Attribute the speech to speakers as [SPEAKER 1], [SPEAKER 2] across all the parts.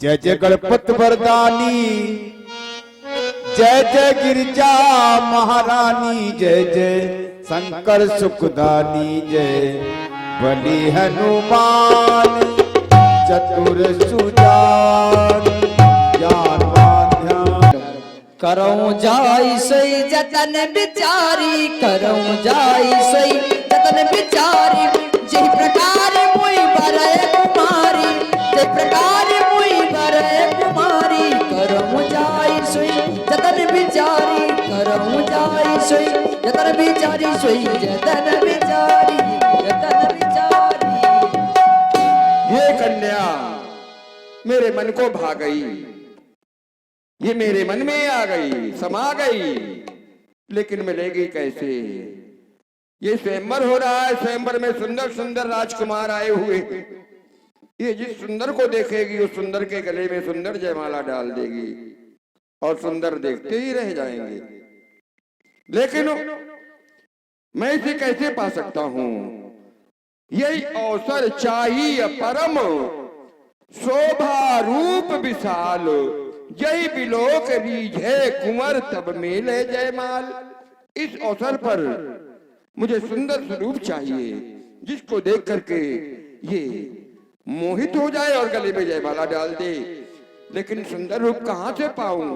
[SPEAKER 1] जय जय गणपत वरदानी, जय जय गिरिजा महारानी, जय जय शंकर सुखदानी, जय बलि हनुमान चतुर सुजान ज्ञानवान ध्यान।
[SPEAKER 2] करऊं जाई सोई जतन बिचारी, करऊं जाई सोई जतन बिचारी, जिस प्रकार मुई बरे कुमारी, जिस प्रकार मुई बरे कुमारी, करऊं जाई सोई जतन बिचारी, करऊं जाई सोई जतन बिचारी, सोई जतन बिचारी, जतन बिचारी।
[SPEAKER 3] ये कन्या मेरे मन को भा गई, ये मेरे मन में आ गई, समा गई, लेकिन मिलेगी कैसे? ये स्वयंवर हो रहा है, स्वयंवर में सुंदर सुंदर राजकुमार आए हुए हैं। ये जिस सुंदर को देखेगी उस सुंदर के गले में सुंदर जयमाला डाल देगी और सुंदर देखते ही रह जाएंगे। लेकिन मैं इसे कैसे पा सकता हूं? यही अवसर चाहिए परम, शोभा रूप विशाल, यही बिलोक रीझे कुंवर तब मेले जयमाल। इस अवसर पर मुझे सुंदर स्वरूप चाहिए जिसको देख करके ये मोहित हो जाए और गले में जयमाला डाल दे। लेकिन सुंदर रूप कहां से पाऊं?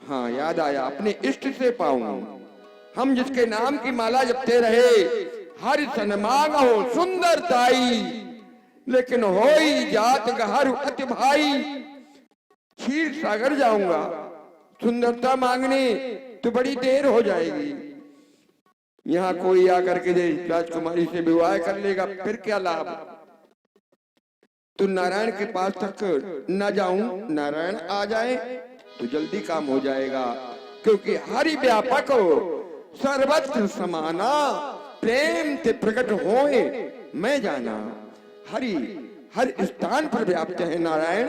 [SPEAKER 3] हाँ, याद आया, अपने इष्ट से पाऊं। हम जिसके नाम की माला जपते रहे, हर सनमांग हो सुंदर ताई, लेकिन होई जात गहर अति भाई। क्षीर सागर जाऊंगा सुंदरता मांगने तो बड़ी देर हो जाएगी। यहाँ कोई आकर के राजकुमारी से विवाह कर लेगा, फिर क्या लाभ? तो नारायण के पास तक न जाऊं, नारायण आ जाए तो जल्दी काम हो जाएगा। क्योंकि हरि व्यापक सर्वत्र समाना, प्रेम से प्रकट होए मैं जाना। हरि हर स्थान पर व्याप्त है नारायण,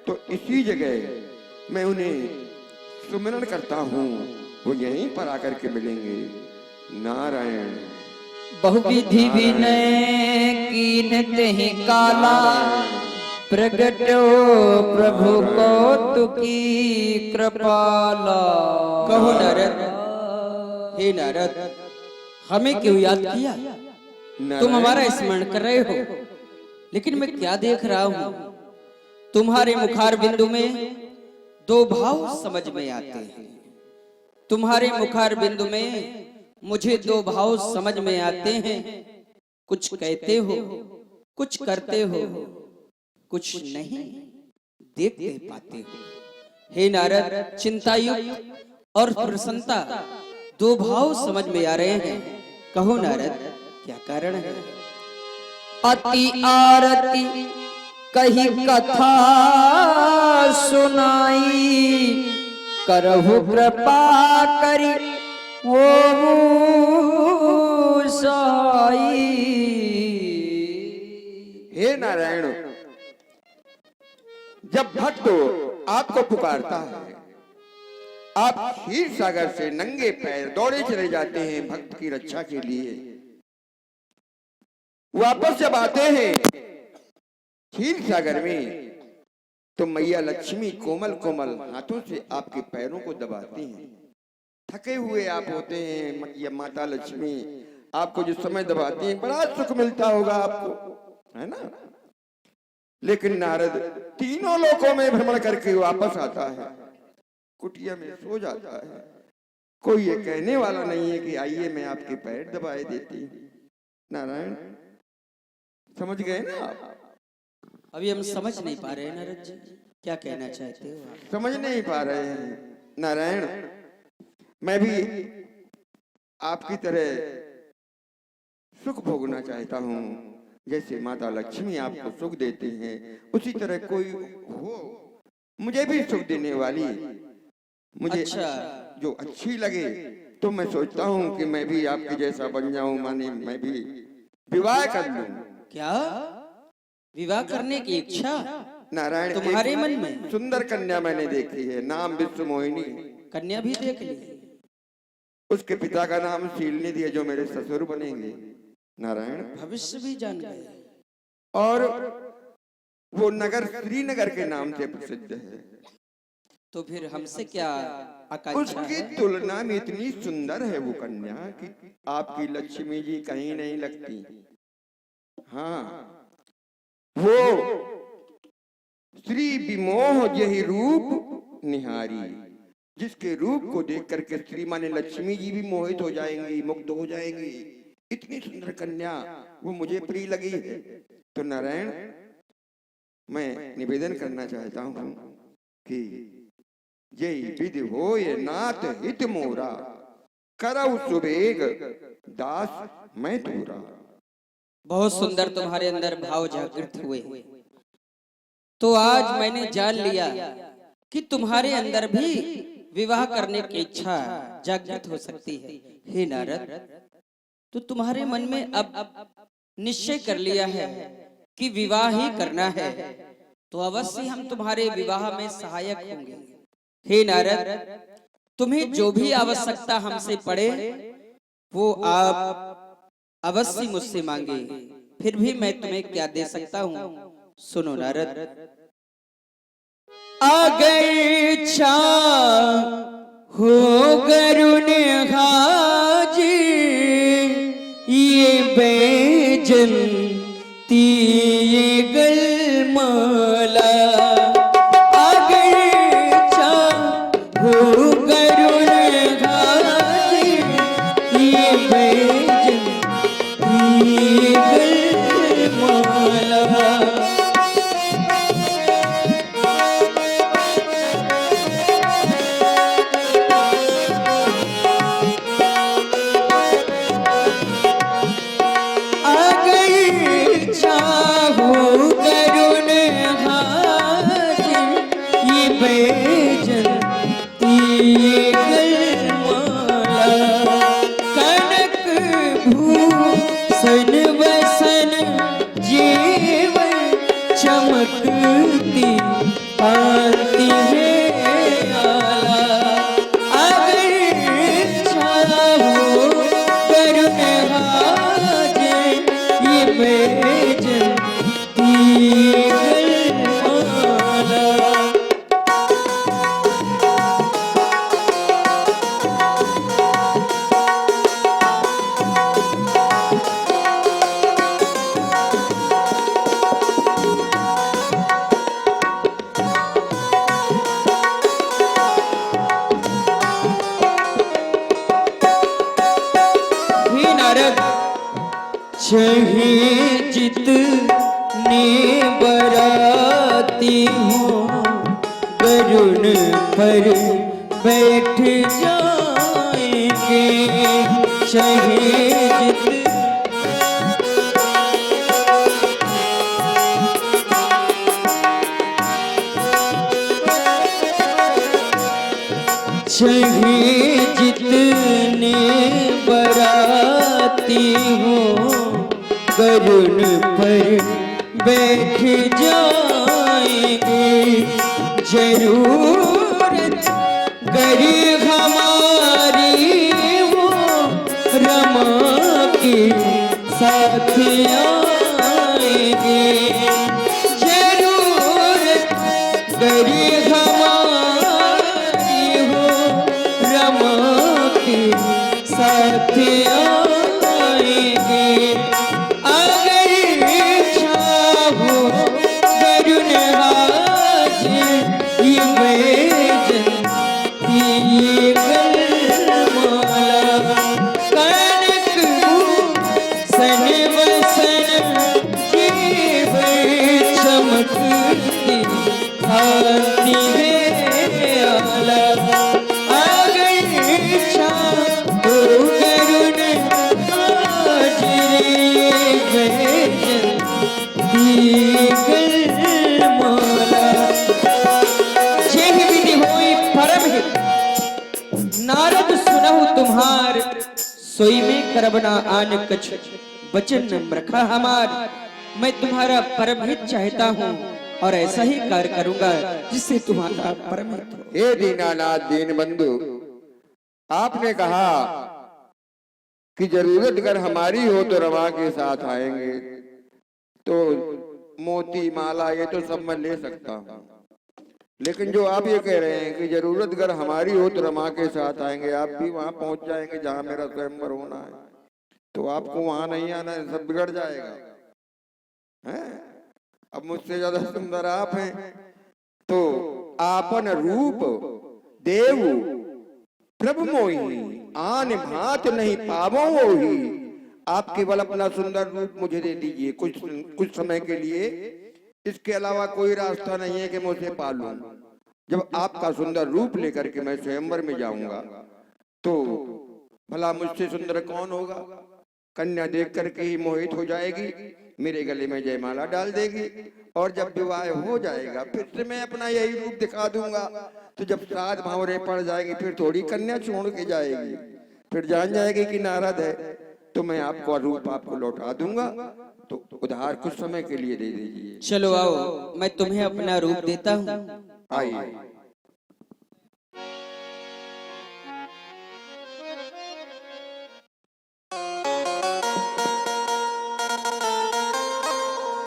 [SPEAKER 3] तो इसी जगह मैं उन्हें सुमिरन करता हूँ, वो यहीं पर आकर के मिलेंगे। नारायण
[SPEAKER 2] बहुविधि विनय कीन तेहि काला, प्रगटो प्रभु कौतुकी कृपाला। कहो नारद, हे नारद, हमें क्यों याद किया? तुम हमारा स्मरण कर रहे हो, लेकिन मैं क्या देख रहा हूं? तुम्हारे मुखार बिंदु में दो भाव समझ में आते हैं। तुम्हारे मुखार बिंदु में मुझे दो भाव समझ में आते हैं। कुछ कहते हो, कुछ करते हो, कुछ नहीं देखते पाते हो। हे नारद, चिंतायुक्त और प्रसन्नता दो भाव समझ में आ रहे हैं। कहो नारद, क्या कारण है? अति आरती कही कथा सुनाई, करहु कृपा करी ओ साई।
[SPEAKER 3] हे नारायण, जब भक्त आपको पुकारता है, आप क्षीर सागर से नंगे पैर दौड़े चले जाते हैं भक्त की रक्षा के लिए। वापस जब आते हैं क्षीर सागर में, तो मैया लक्ष्मी कोमल कोमल हाथों से आपके पैरों को दबाती हैं। थके हुए आप होते हैं, या माता लक्ष्मी आपको जिस समय दबाती हैं, बड़ा सुख मिलता होगा आपको, है ना? लेकिन नारद तीनों लोकों में भ्रमण करके वापस आता है, कुटिया में सो जाता है। कोई ये कहने वाला नहीं है कि आइए मैं आपके पैर दबाए देती हूँ। नारायण, समझ गए ना आप?
[SPEAKER 2] अभी हम समझ नहीं पा रहे हैं नारद जी, क्या कहना चाहते हो आप?
[SPEAKER 3] समझ नहीं पा रहे हैं नारायण। मैं भी आपकी तरह सुख भोगना चाहता हूँ। जैसे माता लक्ष्मी आपको सुख देती हैं, उसी तरह कोई हो मुझे भी सुख देने वाली, मुझे जो अच्छी लगे, तो मैं सोचता हूँ कि मैं भी आपके जैसा बन जाऊं, माने मैं भी विवाह कर लूं।
[SPEAKER 2] क्या विवाह करने की इच्छा
[SPEAKER 3] नारायण,
[SPEAKER 2] तुम्हारे मन में?
[SPEAKER 3] सुंदर कन्या मैंने देखी है, नाम विश्व मोहिनी।
[SPEAKER 2] कन्या भी देख ली?
[SPEAKER 3] उसके पिता का नाम शीलनिधि है, जो मेरे ससुर बनेंगे। नारायण,
[SPEAKER 2] भविष्य भी जान गए।
[SPEAKER 3] और वो नगर श्रीनगर के नाम से प्रसिद्ध है।
[SPEAKER 2] तो फिर हमसे क्या आकांक्षा
[SPEAKER 3] उसकी
[SPEAKER 2] है?
[SPEAKER 3] तुलना में इतनी सुंदर है वो कन्या कि आपकी लक्ष्मी जी कहीं नहीं लगती। हाँ, वो श्री विमोह यही रूप निहारी, जिसके रूप को देख करके श्री माने लक्ष्मी जी भी मोहित हो जाएंगी, मुग्ध हो जाएंगी। इतनी सुंदर कन्या वो मुझे प्रिय लगी है। तो नारायण, मैं निवेदन करना चाहता हूं कि यही विधि होय नाथ हित मोरा, करऊ सुबेग दास मैं तोरा।
[SPEAKER 2] बहुत सुंदर तुम्हारे अंदर भाव जागृत हुए। तो आज मैंने जान लिया कि तुम्हारे अंदर भी विवाह करने की इच्छा जागृत हो सकती है। हे नारद, तो तुम्हारे मन में अब निश्चय कर लिया है कि विवाह ही करना है, तो अवश्य हम तुम्हारे विवाह में सहायक होंगे। हे नारद, तुम्हें जो भी आवश्यकता हमसे पड़े वो आप अवश्य मुझसे मांगे, फिर भी मैं तुम्हें क्या दे सकता हूँ। सुनो नारद, अगर इच्छा हो गरुण हाजिर, ये बेजंती ये गलमाला, अगर इच्छा हो गरुण हाजिर, ये बेजंती ये गलमाला। चमकती आती है आला, अगर चाहो करुण हाजिर, ये बेजंती गलमाला। चाहे जितने बराती हो, गरुड़ पर बैठ जाएंगे। चाहे जितने बराती हो, गरुड़ पर बैठ जाएंगे। जरूरत गरी हमारी वो रमा के साथ आएंगे। जरूरत गरी हमारी हो रमा के साथ आएंगे। नारद सुनहु तुम्हार, सोई में करबना आन कछ, वचन रखा हमार। मैं तुम्हारा परम हित चाहता हूँ और ऐसा ही कार्य करूंगा जिससे तुम्हारा परम हित हो।
[SPEAKER 3] हे दीनानाथ दीनबंधु, आपने कहा कि जरूरत अगर हमारी हो तो रमा के साथ आएंगे, तो मोती माला ये तो सब मैं ले सकता हूँ, लेकिन जो आप ये कह रहे हैं कि जरूरत अगर हमारी हो तो रमा के साथ आएंगे, आप भी वहां पहुंच जाएंगे जहां मेरा स्वयंवर होना है, तो आपको वहां नहीं आना है, सब बिगड़ जाएगा हैं? अब मुझसे ज्यादा सुंदर आप हैं, तो आपन रूप देव प्रभु मोही आन भात नहीं पावो ही। आप केवल अपना सुंदर रूप मुझे दे दीजिए कुछ समय के लिए, इसके अलावा कोई रास्ता नहीं है कि मैं उसे पालूं। जब आपका सुंदर रूप लेकर के मैं स्वयंवर में जाऊंगा तो भला मुझसे सुंदर कौन होगा? कन्या देख करके ही मोहित हो जाएगी, मेरे गले में जयमाला डाल देगी, और जब विवाह हो जाएगा फिर से मैं अपना यही रूप दिखा दूंगा। तो जब सात भावरे पड़ जाएंगे फिर थोड़ी कन्या छोड़ के जाएगी, फिर जान जाएगी कि नारद है, तो मैं आपको रूप आपको लौटा दूंगा। तो उधार कुछ समय के लिए दे दीजिए।
[SPEAKER 2] चलो आओ, मैं तुम्हें अपना रूप देता हूँ।
[SPEAKER 3] आइए।